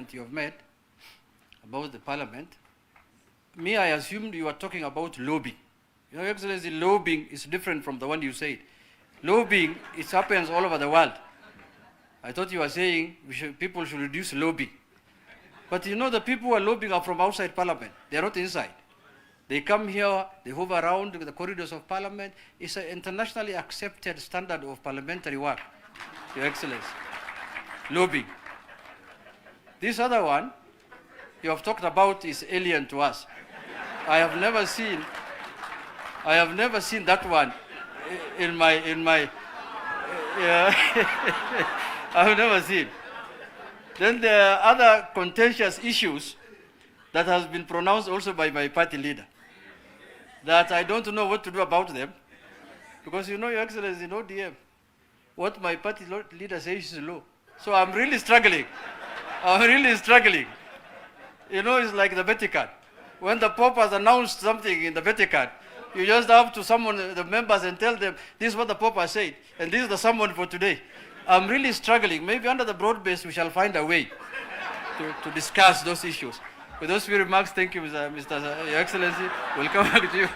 You have made about the parliament. Me, I assumed you were talking about lobbying. Your Excellency, lobbying is different from the one you said. Lobbying, it happens all over the world. I thought you were saying people should reduce lobbying. But you know, the people who are lobbying are from outside parliament. They are not inside. They come here, they hover around the corridors of parliament. It's an internationally accepted standard of parliamentary work, Your Excellency. Lobbying. This other one you have talked about is alien to us. I have never seen that one in my I have never seen. Then there are other contentious issues that has been pronounced also by my party leader, that I don't know what to do about them, because you know, Your Excellency, in ODM, what my party leader says is law. So I'm really struggling. You know, it's like the Vatican. When the Pope has announced something in the Vatican, you just have to summon the members and tell them, this is what the Pope has said, and this is the summon for today. I'm really struggling. Maybe under the broad base we shall find a way to discuss those issues. With those few remarks, thank you, Mr. Your Excellency. We'll come back to you.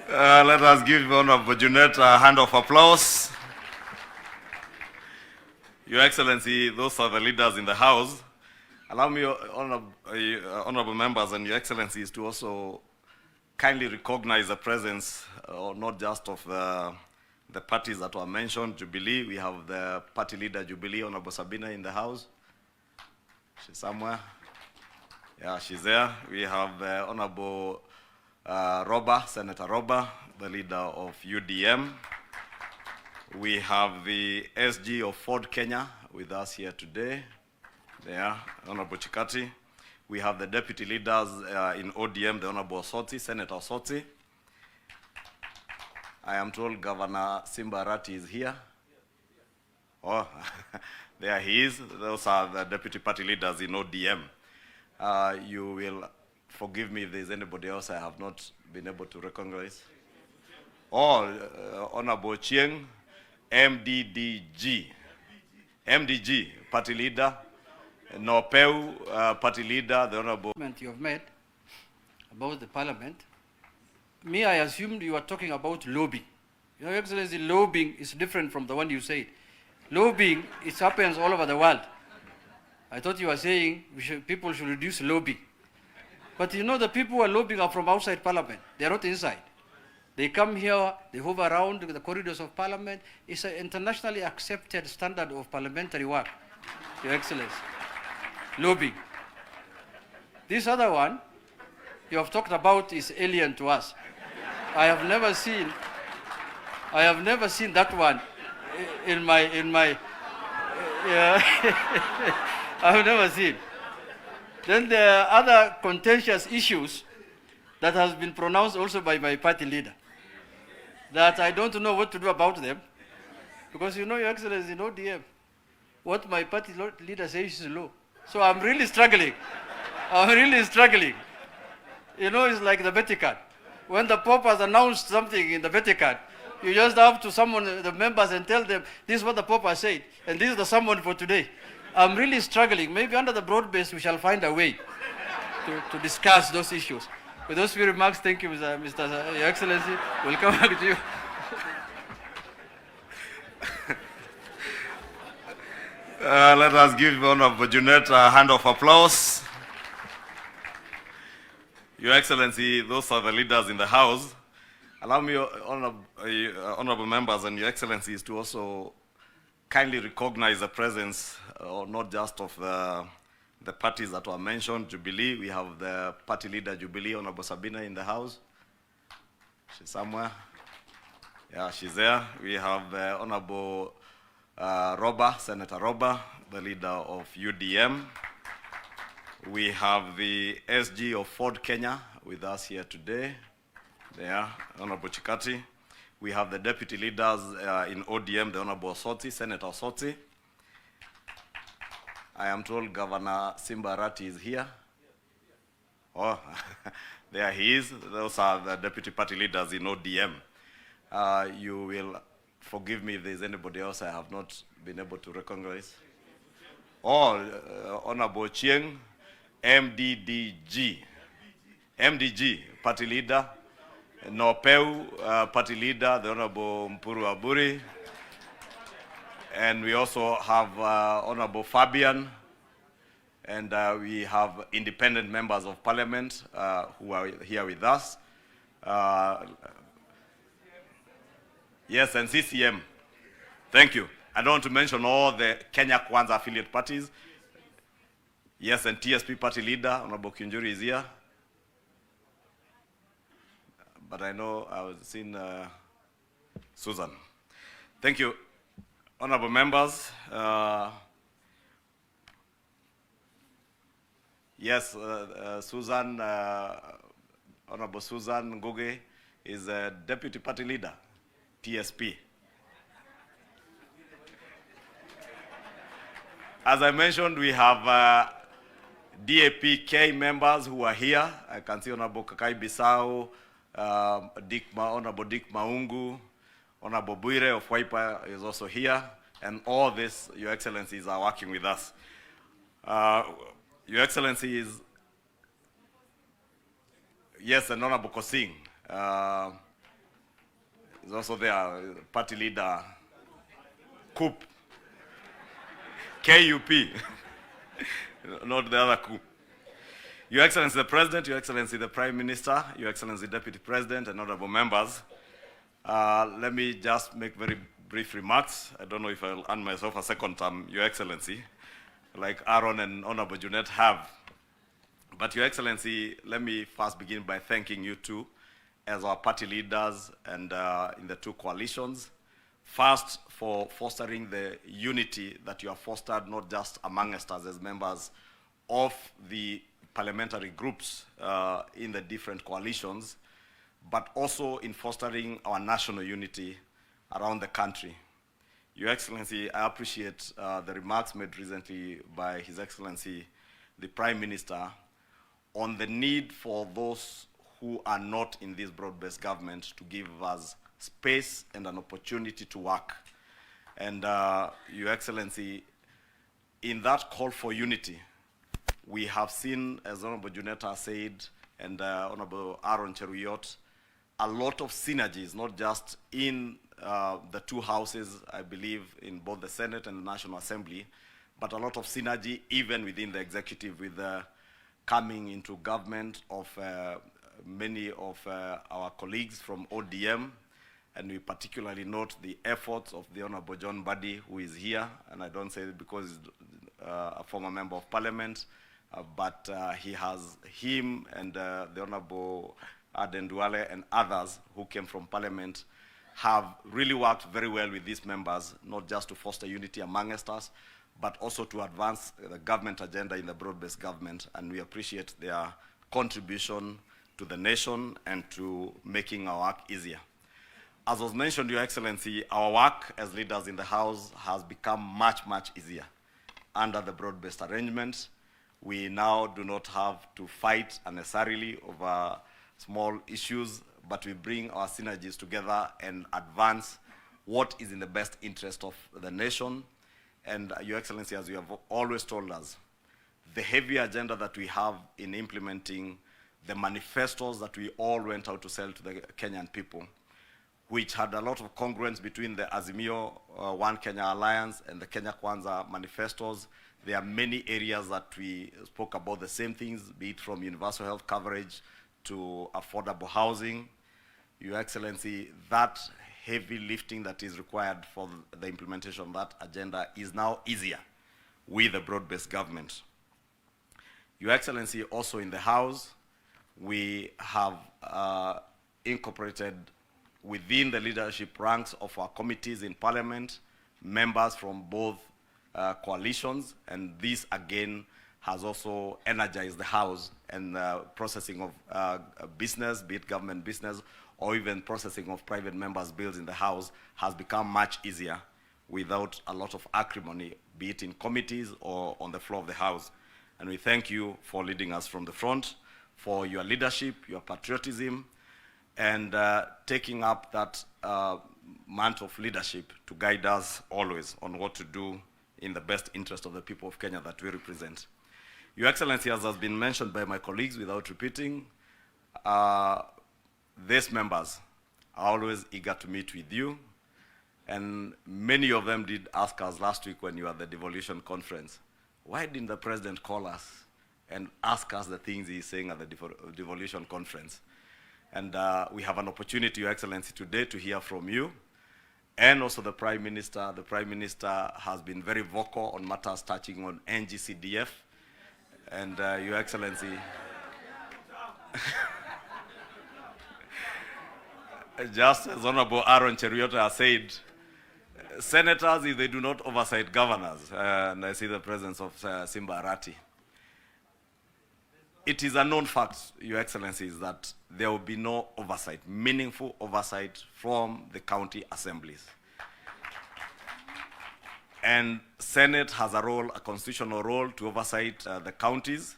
Let us give Honorable Junet a hand of applause. Your Excellency, those are the leaders in the House. Allow me, honorable members and Your Excellencies, to also kindly recognize the presence, not just of the parties that were mentioned. Jubilee, we have the party leader Jubilee, Honorable Sabina, in the House. She's somewhere. Yeah, she's there. We have Honorable Roba, Senator Roba, the leader of UDM. We have the SG of Ford Kenya with us here today. There, Honorable Chikati. We have the deputy leaders in ODM, the Honorable Osoti, Senator Osoti. I am told Governor Simba Arati is here. Oh, there he is. Those are the deputy party leaders in ODM. You will forgive me if there's anybody else I have not been able to recognize. Oh, Honorable Chieng, MDG, party leader. Nopeu, party leader, the Honorable. You have made about the parliament. Me, I assumed you were talking about lobbying. Your Excellency, lobbying is different from the one you said. Lobbying, it happens all over the world. I thought you were saying people should reduce lobbying. But you know, the people who are lobbying are from outside parliament. They are not inside. They come here, they hover around the corridors of parliament. It's an internationally accepted standard of parliamentary work, Your Excellency. Lobbying. This other one you have talked about is alien to us. I have never seen that one in my I have never seen. Then there are other contentious issues that has been pronounced also by my party leader, that I don't know what to do about them, because you know, Your Excellency, in ODM, what my party leader says is law. So I'm really struggling. You know, it's like the Vatican. When the Pope has announced something in the Vatican, you just have to summon the members and tell them, this is what the Pope has said, and this is the summon for today. I'm really struggling. Maybe under the broad base we shall find a way to discuss those issues. With those few remarks, thank you, Mr. Your Excellency. We'll come back to you. Let us give Honorable Junet a hand of applause. Your Excellency, those are the leaders in the House. Allow me, honorable members and Your Excellencies, to also kindly recognize the presence, not just of the parties that were mentioned. Jubilee, we have the party leader Jubilee, Honorable Sabina, in the House. She's somewhere. Yeah, she's there. We have Honorable Roba, Senator Roba, the leader of UDM. We have the SG of Ford Kenya with us here today. There, Honorable Chikati. We have the deputy leaders in ODM, the Honorable Osoti, Senator Osoti. I am told Governor Simba Arati is here. Oh, There he is. Those are the deputy party leaders in ODM. You will forgive me if there's anybody else I have not been able to recognize. Honorable Chieng, MDG, party leader. Nopeu, party leader, the Honorable Mpuru Aburi. And we also have Honorable Fabian. And we have independent members of parliament who are here with us. Yes, and CCM. Thank you. I don't want to mention all the Kenya Kwanza affiliate parties. Yes, and TSP party leader, Honorable Kinjuri is here. But I know I was seeing Susan. Thank you, honorable members. Yes, Susan, Honorable Susan Ngugi is a deputy party leader, TSP. As I mentioned, we have DAPK members who are here. I can see Honorable Kakai Bisau, Honorable Dick Maungu, Honorable Buire of Waipa is also here, and all this, Your Excellencies, are working with us. Your Excellency is, yes, and Honorable Kosing is also there, party leader, KUP, KUP, not the other KUP. Your Excellency the President, Your Excellency the Prime Minister, Your Excellency Deputy President, and honorable members, let me just make very brief remarks. I don't know if I'll earn myself a second term, Your Excellency, like Aaron and Honorable Junet have. But Your Excellency, let me first begin by thanking you two as our party leaders and in the two coalitions. First, for fostering the unity that you have fostered, not just amongst us as members of the parliamentary groups in the different coalitions, but also in fostering our national unity around the country. Your Excellency, I appreciate the remarks made recently by His Excellency, the Prime Minister, on the need for those who are not in this broad-based government to give us space and an opportunity to work. And Your Excellency, in that call for unity, we have seen, as Honorable Juneta said, and Honorable Aaron Cheruyot, a lot of synergies, not just in the two houses, I believe, in both the Senate and the National Assembly, but a lot of synergy even within the executive with the coming into government of many of our colleagues from ODM, and we particularly note the efforts of the Honorable John Buddy, who is here, and I don't say it because he's a former member of Parliament, but he has him and the Honorable Aden Duale and others who came from Parliament have really worked very well with these members, not just to foster unity amongst us, but also to advance the government agenda in the broad-based government, and we appreciate their contribution to the nation and to making our work easier. As was mentioned, Your Excellency, our work as leaders in the House has become much, much easier under the broad-based arrangement. We now do not have to fight unnecessarily over small issues, but we bring our synergies together and advance what is in the best interest of the nation. And Your Excellency, as you have always told us, the heavy agenda that we have in implementing the manifestos that we all went out to sell to the Kenyan people, which had a lot of congruence between the Azimio One Kenya Alliance and the Kenya Kwanza manifestos. There are many areas that we spoke about the same things, be it from universal health coverage to affordable housing. Your Excellency, that heavy lifting that is required for the implementation of that agenda is now easier with the broad-based government. Your Excellency, also in the House, we have incorporated within the leadership ranks of our committees in Parliament members from both coalitions, and this again has also energized the House, and processing of business, be it government business, or even processing of private members' bills in the House has become much easier without a lot of acrimony, be it in committees or on the floor of the House. And we thank you for leading us from the front, for your leadership, your patriotism, and taking up that mantle of leadership to guide us always on what to do in the best interest of the people of Kenya that we represent. Your Excellency, as has been mentioned by my colleagues without repeating, these members are always eager to meet with you, and many of them did ask us last week when you were at the devolution conference, why didn't the president call us and ask us the things he's saying at the devolution conference? And we have an opportunity, Your Excellency, today to hear from you, and also the Prime Minister. The Prime Minister has been very vocal on matters touching on NGCDF, and Your Excellency, just as Honorable Aaron Cheruiyot has said, senators, if they do not oversight governors, and I see the presence of Simba Arati, it is a known fact, Your Excellencies, that there will be no oversight, meaningful oversight from the county assemblies. And Senate has a role, a constitutional role, to oversight the counties,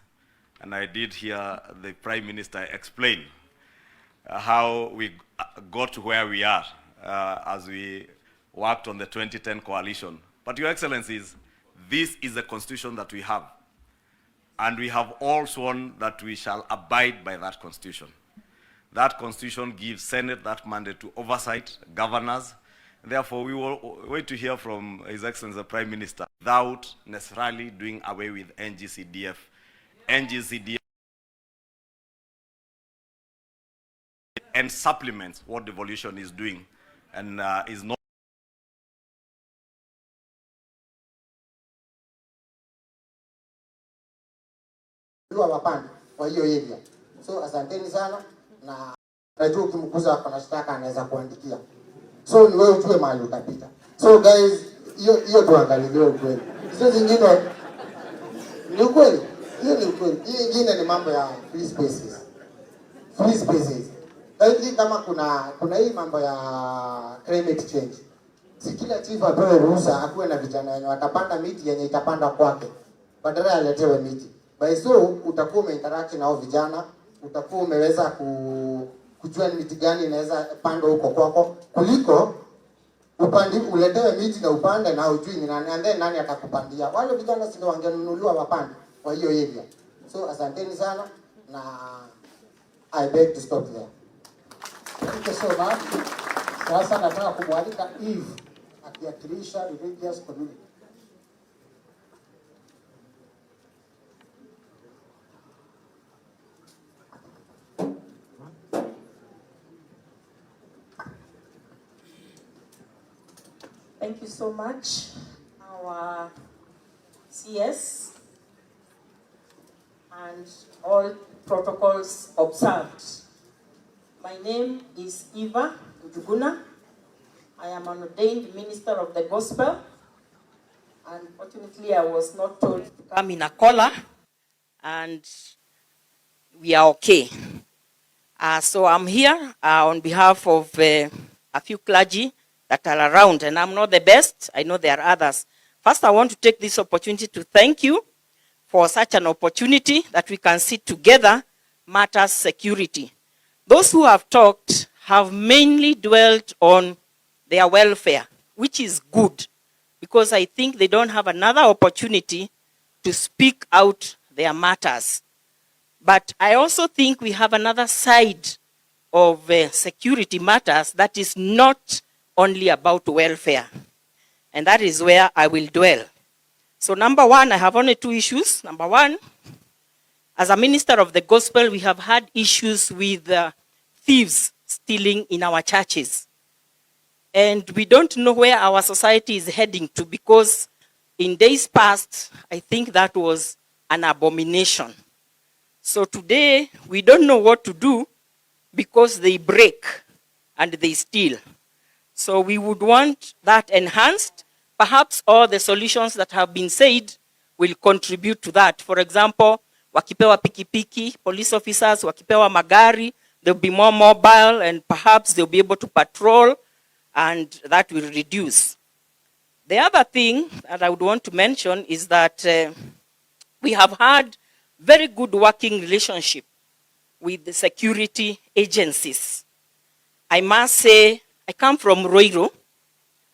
and I did hear the Prime Minister explain how we got to where we are as we worked on the 2010 coalition. But Your Excellencies, this is the constitution that we have. And we have all sworn that we shall abide by that constitution. That constitution gives Senate that mandate to oversight governors. Therefore, we will wait to hear from His Excellency the Prime Minister without necessarily doing away with NGCDF. NGCDF and supplements what devolution is doing, and is not wapande kwa hiyo area. So asanteni sana, na najua ukimkuza kwa mashtaka anaweza kuandikia. So ni wewe ujue mahali utapita. So guys, hiyo tuangalie ukweli. Hizo zingine ni ukweli. Hiyo ni ukweli. Hii nyingine ni mambo ya free spaces. Free spaces. Lakini kama kuna hii mambo ya climate change. Si kila chief apewe ruhusa akuwe na vijana wenye watapanda miti yenye itapanda kwake. Badala aletewe miti. By so utakuwa umeinteract na hao vijana, utakuwa umeweza kujua ni miti gani inaweza panda huko kwako, kuliko upandi uletewe miti na upande na hujui ni nani, and then nani atakupandia. Wale vijana sio wangenunuliwa wapande kwa hiyo area. So asanteni sana, na I beg to stop there. Thank you so much. Sasa nataka kumwalika Eve akiwakilisha religious community. Thank you so much, our CS, and all protocols observed. My name is Eva Njuguna. I am an ordained minister of the gospel. Unfortunately, I was not told to come in a collar, and we are okay. So I'm here on behalf of a few clergy that are around, and I'm not the best. I know there are others. First, I want to take this opportunity to thank you for such an opportunity that we can sit together, matters security. Those who have talked have mainly dwelt on their welfare, which is good, because I think they don't have another opportunity to speak out their matters. But I also think we have another side of security matters that is not only about welfare. And that is where I will dwell. So number one, I have only two issues. Number one, as a minister of the gospel, we have had issues with thieves stealing in our churches. And we don't know where our society is heading to, because in days past, I think that was an abomination. So today, we don't know what to do because they break and they steal. So we would want that enhanced. Perhaps all the solutions that have been said will contribute to that. For example, wakipewa pikipiki, police officers, wakipewa magari, they'll be more mobile, and perhaps they'll be able to patrol, and that will reduce. The other thing that I would want to mention is that we have had very good working relationship with the security agencies. I must say, I come from Roiro.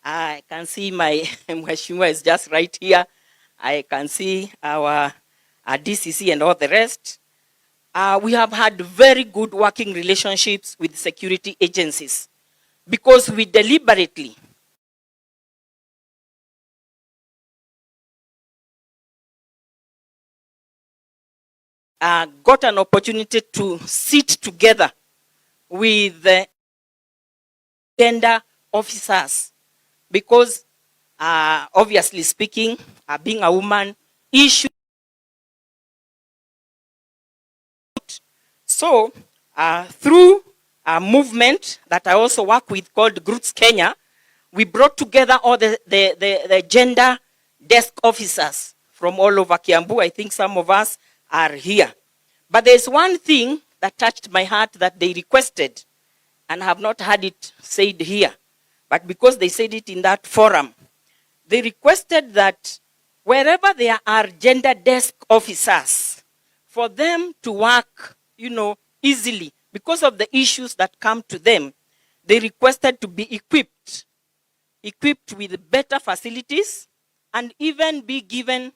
I can see my Mheshimiwa is just right here. I can see our DCC and all the rest. We have had very good working relationships with security agencies because we deliberately got an opportunity to sit together with the gender officers because obviously speaking, being a woman, issue. So through a movement that I also work with called Groups Kenya, we brought together all the gender desk officers from all over Kiambu. I think some of us are here. But there's one thing that touched my heart that they requested, and I have not had it said here. But because they said it in that forum, they requested that wherever there are gender desk officers, for them to work, easily, because of the issues that come to them, they requested to be equipped with better facilities and even be given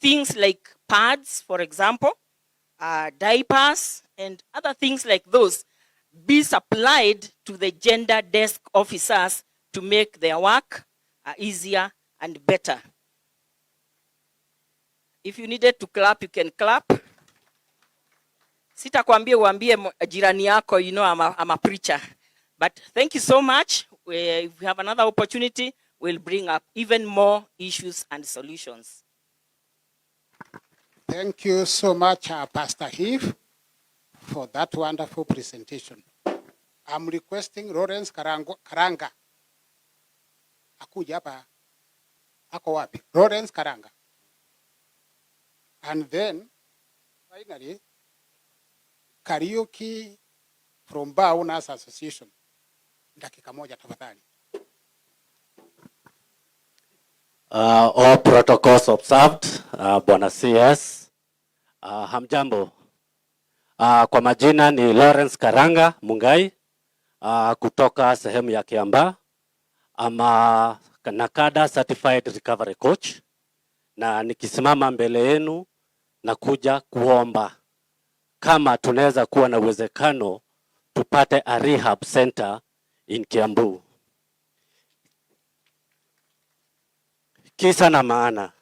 things like pads, for example, diapers, and other things like those be supplied to the gender desk officers to make their work easier and better. If you needed to clap, you can clap. Sitakwambia uambie jirani yako, I'm a preacher. But thank you so much. If we have another opportunity, we'll bring up even more issues and solutions. Thank you so much, Pastor Heath, for that wonderful presentation. I'm requesting Lawrence Karanga. Akuja hapa. Ako wapi? Lawrence Karanga. And then, finally, Karaoke from Bar Owners Association. Dakika moja tafadhali. All protocols observed, Bwana CS. Hamjambo. Kwa majina ni Lawrence Karanga Mungai, kutoka sehemu ya Kiambaa. Ama NACADA Certified Recovery Coach. Na nikisimama mbele yenu na kuja kuomba kama tunaweza kuwa na uwezekano tupate a rehab center in Kiambu. Kisa na maana,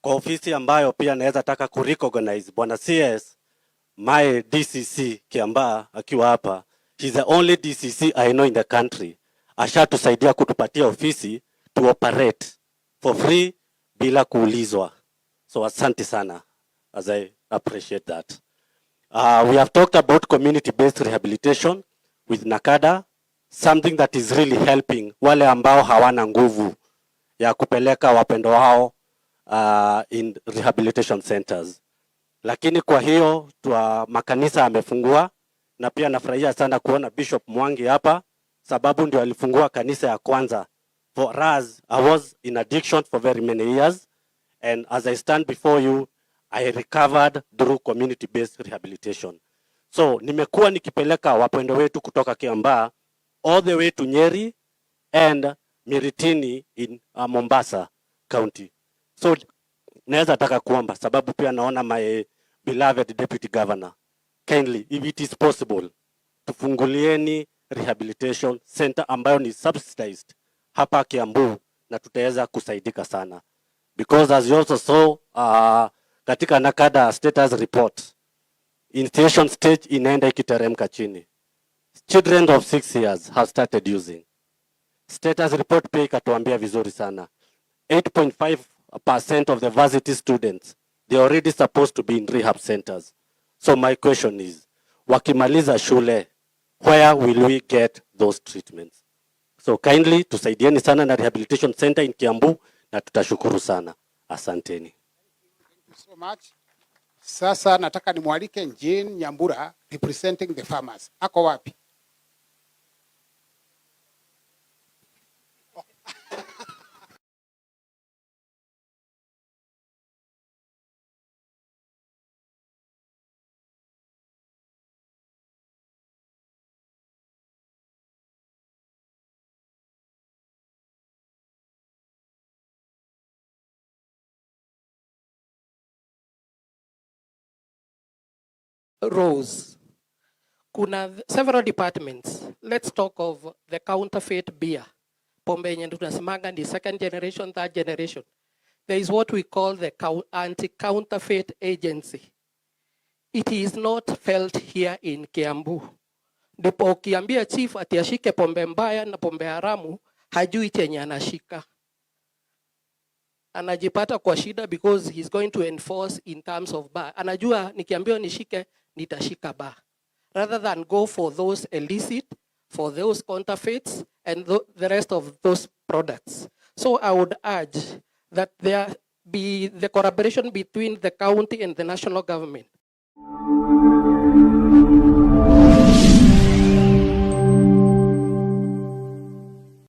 kwa ofisi ambayo pia naweza taka kurecognize Bwana CS, my DCC Kiambaa akiwa hapa, he's the only DCC I know in the country. Ashatusaidia kutupatia ofisi to operate for free bila kuulizwa. So asante sana, as I appreciate that. We have talked about community-based rehabilitation with NACADA, something that is really helping wale ambao hawana nguvu ya kupeleka wapendo wao in rehabilitation centers. Lakini kwa hiyo makanisa amefungua, na pia nafurahia sana kuona Bishop Mwangi hapa, sababu ndio alifungua kanisa ya kwanza. For us, I was in addiction for very many years, and as I stand before you, I recovered through community-based rehabilitation. So nimekuwa nikipeleka wapendo wetu kutoka Kiambaa all the way to Nyeri and Miritini in Mombasa County. So naweza taka kuomba, sababu pia naona my beloved Deputy Governor, kindly, if it is possible, tufungulieni rehabilitation center ambayo ni subsidized hapa Kiambu, na tutaweza kusaidika sana. Because as you also saw katika NACADA status report, initiation stage inaenda ikiteremka chini. Children of 6 years have started using. Status report pia ikatuambia vizuri sana. 8.5% of the varsity students, they are already supposed to be in rehab centers. So my question is, wakimaliza shule, where will we get those treatments? So kindly, tusaidieni sana na rehabilitation center in Kiambu, na tutashukuru sana. Asanteni. Thank you so much. Sasa nataka nimwalike Jean Nyambura representing the farmers. Ako wapi? rows. Kuna several departments. Let's talk of the counterfeit beer. Pombe yenye tunasemanga ni second generation, third generation. There is what we call the anti-counterfeit agency. It is not felt here in Kiambu. Ndipo ukiambia chief ati ashike pombe mbaya na pombe haramu, hajui chenye anashika. Anajipata kwa shida because he's going to enforce in terms of bar. Anajua nikiambiwa nishike, nitashika bar. Rather than go for those illicit, for those counterfeits, and the rest of those products. So I would urge that there be the collaboration between the county and the national government.